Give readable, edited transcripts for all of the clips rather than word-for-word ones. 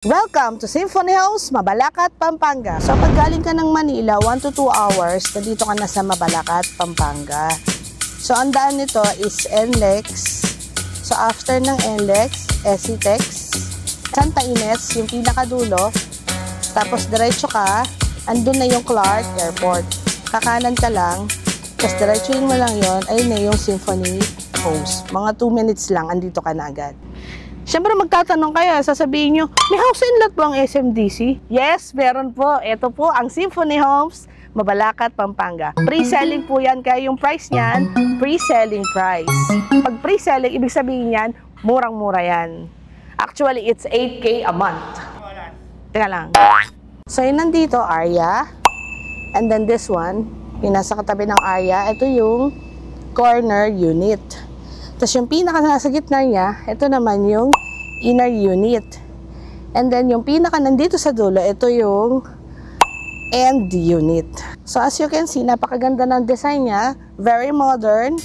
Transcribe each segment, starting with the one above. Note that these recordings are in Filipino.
Welcome to Symphony Homes, Mabalacat, Pampanga. So pag galing ka ng Manila, 1 to 2 hours, dito ka na sa Mabalacat, Pampanga. So ang daan nito is NLEX. So after ng NLEX, SCTEX, Santa Ines, yung pinakadulo. Tapos diretso ka, andun na yung Clark Airport. Kakanan ka lang, tapos diretsuin mo lang yon, ayun na yung Symphony Homes. Mga 2 minutes lang, andito ka na agad. Siyempre magtatanong kaya, sasabihin nyo, may house and lot bang SMDC? Yes, meron po. Ito po ang Symphony Homes, Mabalacat, Pampanga. Pre-selling po yan, kaya yung price niyan, pre-selling price. Pag pre-selling, ibig sabihin yan, murang-mura yan. Actually, it's 8K a month. Teka lang. So yun nandito, Aria. And then this one, yung nasa katabi ng Aria, ito yung corner unit. Tapos yung pinaka nasa gitna niya, ito naman yung inner unit. And then yung pinaka nandito sa dulo, ito yung end unit. So as you can see, napakaganda ng design niya. Very modern,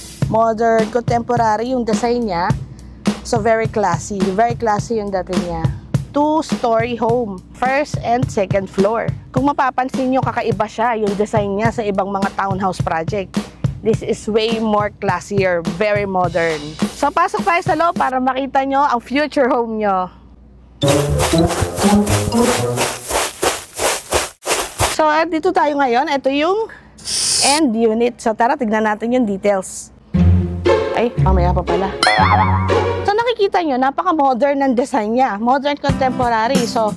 contemporary yung design niya. So very classy yung dating niya. 2-story home, first and second floor. Kung mapapansin nyo, kakaiba siya yung design niya sa ibang mga townhouse project. This is way more classier, very modern. So, pasok tayo sa loob para makita nyo ang future home nyo. So, dito tayo ngayon. Ito yung end unit. So, tara, tignan natin yung details. Ay, mamaya pa pala. So, nakikita nyo, napaka-modern ng design niya. Modern contemporary. So,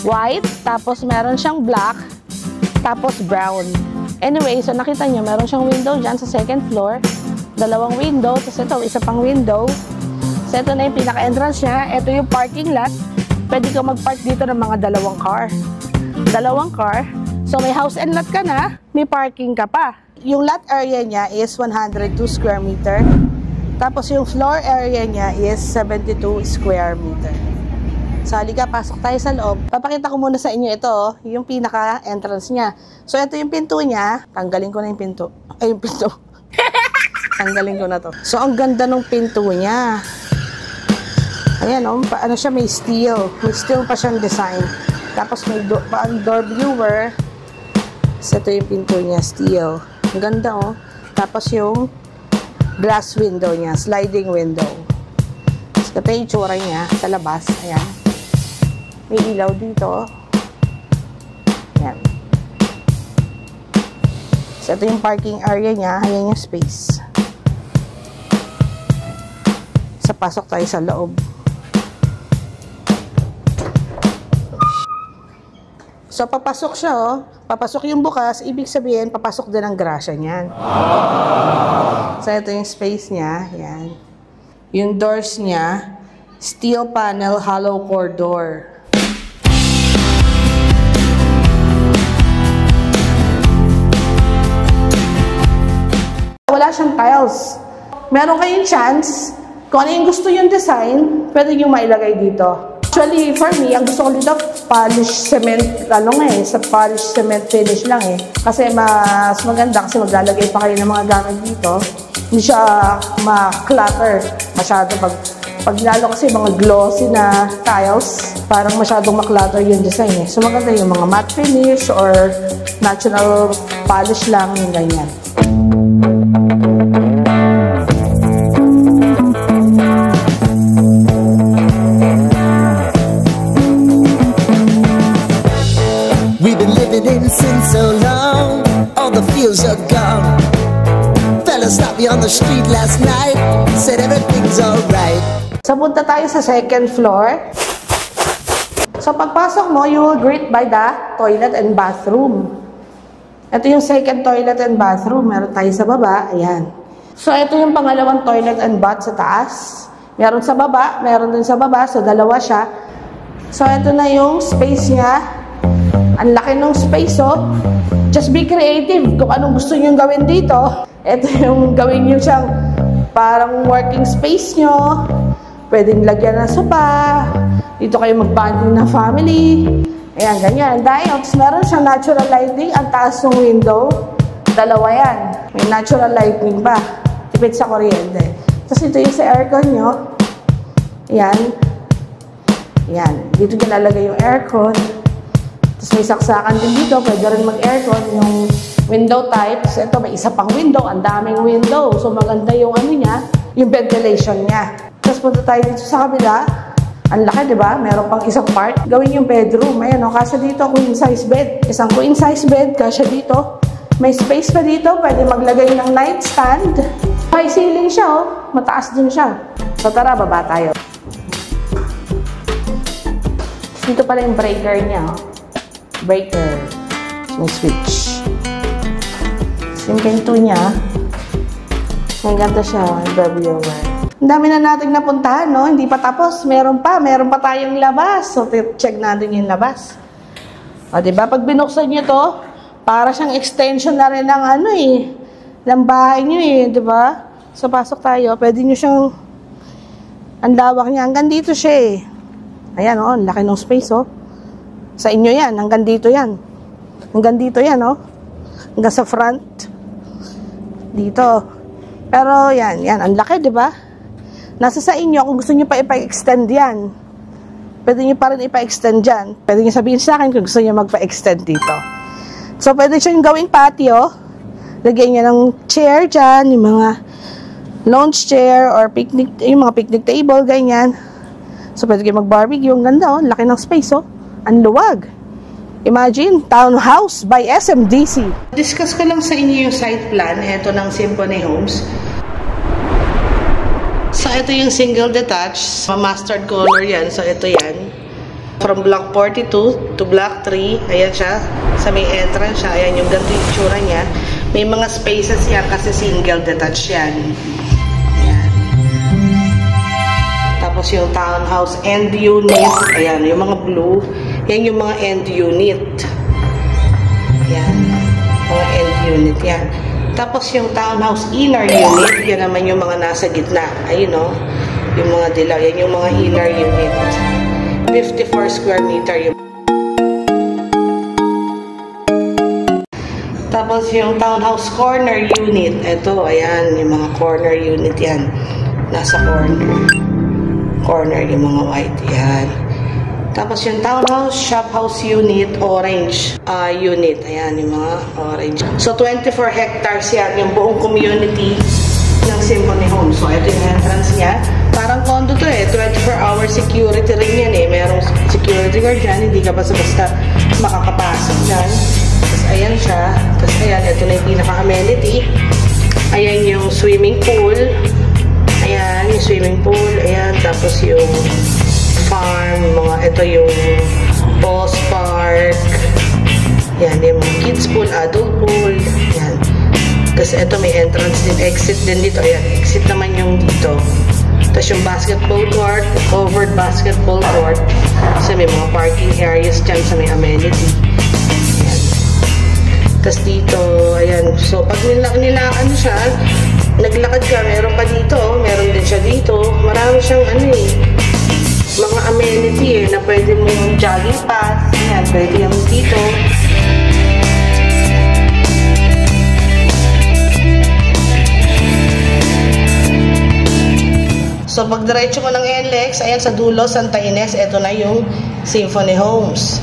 white, tapos meron siyang black, tapos brown. Anyway, so nakita nyo, meron siyang window dyan sa second floor. 2 window, tapos ito, isa pang window. So ito na yung pinaka-entrance niya. Ito yung parking lot. Pwede ka mag-park dito ng mga 2 car. 2 car. So may house and lot ka na, may parking ka pa. Yung lot area niya is 102 square meter. Tapos yung floor area niya is 72 square meter. So, halika, pasok tayo sa loob. Papakita ko muna sa inyo ito, yung pinaka-entrance niya. So, ito yung pinto niya. Tanggalin ko na yung pinto. Ay, yung pinto. Tanggalin ko na to. So, ang ganda ng pinto niya. Ayan, ano siya, may steel. May steel pa siyang design. Tapos, may door viewer. So, ito yung pinto niya, steel. Ang ganda, oh. Tapos, yung glass window niya, sliding window. So, ito yung itsura niya sa labas. Ayan. May ilaw dito. Ayan. So, ito yung parking area niya. Ayan yung space. So, pasok tayo sa loob. So, papasok siya, oh. Papasok yung bukas. Ibig sabihin, papasok din ang grasya niyan. So, ito yung space niya. Ayan. Yung doors niya, steel panel, hollow core door. Wala siyang tiles. Meron kayong chance, kung ano yung gusto yung design, pwede nyo mailagay dito. Actually, for me, ang gusto ko dito, polish cement, sa polish cement finish lang eh. Kasi mas maganda kasi maglalagay pa kayo ng mga gamit dito. Hindi siya ma-clutter masyado pag lalo kasi mga glossy na tiles, parang masyadong ma-clutter yung design eh. So maganda yung mga matte finish or natural polish lang, yung ganyan. We've been living in sin so long, all the fields are gone. Fella stopped me on the street last night, said everything's alright. So, punta tayo sa second floor. So, pagpasok mo, you will greet by the toilet and bathroom. Ito yung second toilet and bathroom. Meron tayo sa baba. Ayan. So, ito yung pangalawang toilet and bath sa taas. Meron sa baba. Meron din sa baba. So, 2 siya. So, ito na yung space niya. Ang laki ng space, oh. Just be creative kung anong gusto nyo gawin dito. Ito yung gawin nyo siyang parang working space nyo. Pwedeng lagyan ng sopa. Dito kayo mag-bonding na family. Ayan, ganyan. Dahil, meron siyang natural lighting. Ang taas ng window. 2 yan. May natural lighting pa. Tipid sa kuryente. Tapos ito yung sa aircon nyo. Ayan. Yan. Dito nilalagay yung aircon. Tapos may saksakan din dito. Pwede rin mag-aircon. Yung window types. Ito, may isa pang window. Ang daming window. So, maganda yung ano niya, yung ventilation niya. Tapos punta tayo dito sa kabila. Ang laki, di ba? Meron pang isang part. Gawin yung bedroom. Ayan, o. Kasya dito, queen size bed. Isang queen size bed. Kasya dito. May space pa dito. Pwede maglagay ng nightstand. High ceiling siya, oh. Mataas din siya. So, tara, baba tayo. Dito pala yung breaker niya, oh. Breaker. May switch. Yung pinto niya. May ganda siya, oh. W-wire. Ang dami na natin napuntahan, no? Hindi pa tapos. Meron pa tayong labas. So, check natin yung labas. O, diba? Pag binuksan nyo to, para siyang extension na rin ng ano eh. Ng bahay nyo eh, diba? So, pasok tayo. Pwede nyo siyang, ang lawak niya. Hanggang dito siya eh. Ayan, oh, laki ng space, oh. Sa inyo yan, hanggang dito yan. Hanggang dito yan, oh. Hanggang sa front. Dito. Pero, yan, ang laki, di ba? Nasa sa inyo, kung gusto nyo pa ipa-extend yan. Pwede nyo pa rin ipa-extend dyan. Pwede nyo sabihin sa akin kung gusto nyo magpa-extend dito. So, pwede siya yung gawing patio. Lagyan nyo ng chair dyan, yung mga lounge chair or picnic, yung mga picnic table, ganyan. So, pwede kayo mag-barbecue. Ang ganda, oh. Laki ng space, oh. Ang luwag. Imagine, townhouse by SMDC. Discuss ko lang sa inyo yung site plan. Ito ng Symphony Homes. So, ito yung single detached. Mustard color yan. So, ito yan. From block 42 to block 3. Ayan siya. Sa may entrance siya. Ayan yung ganito yung tsura niya. May mga spaces yan kasi single detached yan. Tapos yung townhouse end unit. Ayan, yung mga blue. Yan yung mga end unit. Ayan. Mga end unit yan. Tapos yung townhouse inner unit. Yan naman yung mga nasa gitna. Ayun o. Yung mga dilaw. Yan yung mga inner unit. 54 square meter yung. Tapos yung townhouse corner unit. Ito, ayan. Yung mga corner unit yan. Nasa corner yung mga white. Yan. Tapos yung townhouse, shophouse unit, orange unit. Ayan, yung mga orange. So, 24 hectares yan, yung buong community ng Symphony Homes. So, ito yung entrance niya. Parang condo to eh. 24-hour security rin yan eh. Merong security guard dyan. Hindi ka basta-basta makakapasok dyan. Tapos, ayan siya. Tapos, ayan, ito na yung pinaka-amenity. Ayan yung swimming pool. Ayan, yung swimming pool. Ayan, tapos yung farm, ito yung boss park. Ayan, yung kids pool, adult pool. Ayan. Kasi ito may entrance din, exit din dito. Ayan, exit naman yung dito. Tapos yung basketball court, covered basketball court. So may mga parking areas dyan sa may amenity. Ayan. Tapos dito, ayan. So pag nilakan siya, naglakad ka, meron pa dito, meron din siya dito. Marami siyang mga amenity na pwede mong jogging path. Ayan, pwede yung dito. So, pag diretso mo ng NLEX, ayan sa dulo, Santa Ines, ito na yung Symphony Homes.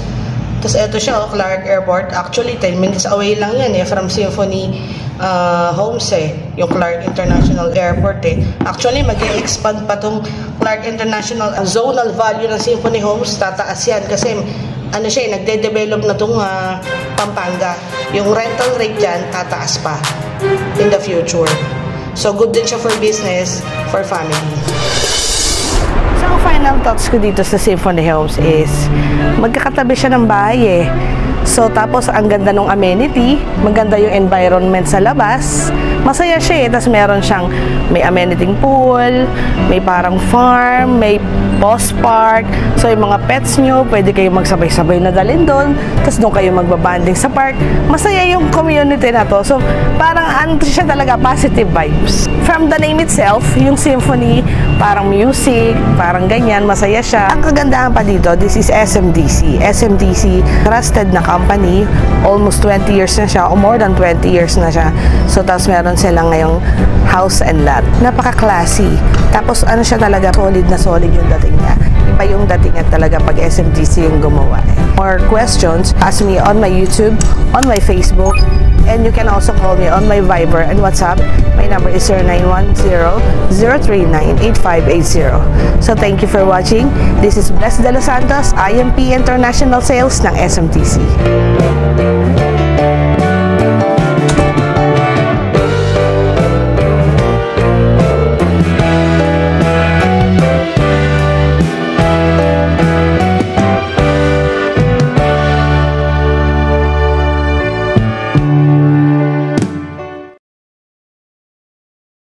Tapos, ito siya, Clark Airport. Actually, 10 minutes away lang yan from Symphony Homes yung Clark International Airport Actually, mag-expand pa tong Clark International zonal value ng Symphony Homes, tataas yan kasi siya, nagde-develop na tong Pampanga. Yung rental rate dyan, tataas pa in the future. So, good din siya for business, for family. So, ang final thoughts ko dito sa Symphony Homes is magkakatabi siya ng bahay So, tapos ang ganda ng amenity, maganda yung environment sa labas. Masaya siya tapos meron siyang may amenity pool, may parang farm, may boss park. So, yung mga pets nyo, pwede kayo magsabay-sabay na dalhin doon. Tapos doon kayo magbabanding sa park. Masaya yung community na to. So, parang siya talaga, positive vibes. From the name itself, yung symphony, parang music, parang ganyan, masaya siya. Ang kagandahan pa dito, this is SMDC. SMDC, trusted na company. Almost 20 years na siya, or more than 20 years na siya. So, tapos meron silang ngayong house and lot. Napaka-classy. Tapos, siya talaga, solid na solid yung dating niya. Iba yung datingan talaga pag SMGC yung gumawa. More questions, ask me on my YouTube, on my Facebook, and you can also call me on my Viber and WhatsApp. My number is 0910-039-8580. So thank you for watching. This is Bless De Los Santos, IMP International Sales ng SMTC.